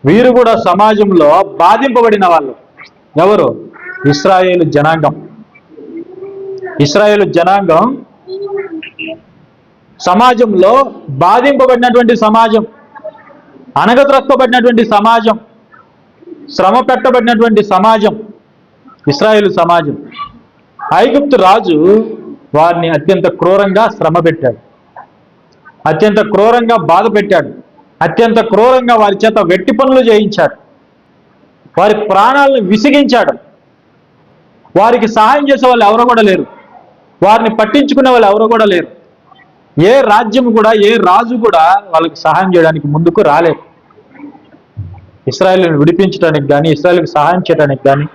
వీరు కూడా సమాజంలో బాధింపబడిన వాళ్ళు. ఎవరు? ఇశ్రాయేలు జనాంగం. ఇశ్రాయేలు జనాంగం సమాజంలో బాధింపబడినటువంటి సమాజం, అనగద్రొక్కబడినటువంటి సమాజం, శ్రమ పెట్టబడినటువంటి సమాజం ఇశ్రాయేలు సమాజం. ఐగుప్తు రాజు వారిని అత్యంత క్రూరంగా శ్రమ పెట్టాడు, అత్యంత క్రూరంగా బాధ పెట్టాడు, అత్యంత క్రూరంగా వారి చేత వెట్టి పనులు చేయించాడు, వారి ప్రాణాలను విసిగించాడు. వారికి సహాయం చేసే వాళ్ళు ఎవరు కూడా లేరు, వారిని పట్టించుకునే వాళ్ళు ఎవరు కూడా లేరు. ఏ రాజ్యం కూడా, ఏ రాజు కూడా వాళ్ళకి సహాయం చేయడానికి ముందుకు రాలేదు. ఇశ్రాయేలును విడిపించడానికి కానీ, ఇశ్రాయేలుకి సహాయం చేయడానికి కానీ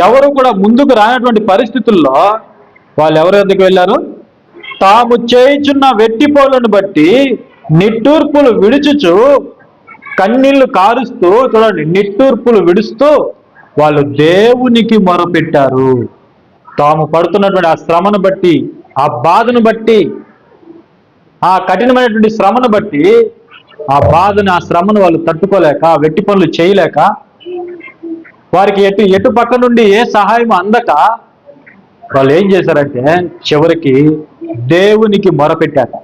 ఎవరు కూడా ముందుకు రానటువంటి పరిస్థితుల్లో వాళ్ళు ఎవరి వద్దకు వెళ్ళారు? తాము చేయుచున్న వెట్టిపోలను బట్టి నిట్టూర్పులు విడుచుచు, కన్నీళ్లు కారుస్తూ, చూడండి, నిట్టూర్పులు విడుస్తూ వాళ్ళు దేవునికి మొరపెట్టారు. తాము పడుతున్నటువంటి ఆ శ్రమను బట్టి, ఆ బాధను బట్టి, ఆ కఠినమైనటువంటి శ్రమను బట్టి, ఆ బాధను, ఆ శ్రమను వాళ్ళు తట్టుకోలేక, వెట్టి పనులు చేయలేక, వారికి ఎటు పక్క నుండి ఏ సహాయం అందక వాళ్ళు ఏం చేశారంటే చివరికి దేవునికి మొరపెట్టారు.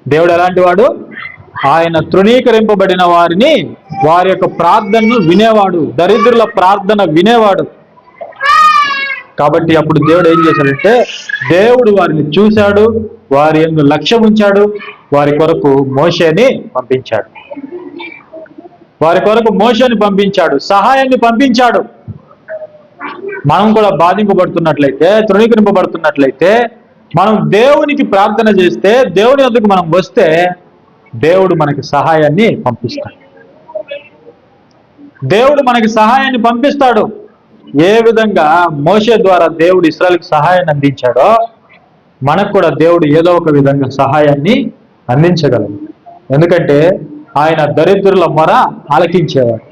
దేవుడు ఎలాంటి వాడు? ఆయన తృణీకరింపబడిన వారిని, వారి యొక్క ప్రార్థనను వినేవాడు, దరిద్రుల ప్రార్థన వినేవాడు. కాబట్టి అప్పుడు దేవుడు ఏం చేశాడంటే, దేవుడు వారిని చూశాడు, వారి యందు లక్ష్యం ఉంచాడు, వారి కొరకు మోషేని పంపించాడు, వారి కొరకు మోషేని పంపించాడు, సహాయాన్ని పంపించాడు. మనం కూడా బాధింపబడుతున్నట్లయితే, తృణీకరింపబడుతున్నట్లయితే, మనం దేవునికి ప్రార్థన చేస్తే, దేవుని వద్దకు మనం వస్తే దేవుడు మనకి సహాయాన్ని పంపిస్తాడు. దేవుడు మనకి సహాయాన్ని పంపిస్తాడు. ఏ విధంగా మోషే ద్వారా దేవుడు ఇశ్రాయేలుకి సహాయాన్ని అందించాడో మనకు కూడా దేవుడు ఏదో ఒక విధంగా సహాయాన్ని అందించగలడు. ఎందుకంటే ఆయన దరిద్రుల మొర ఆలకించేవాడు.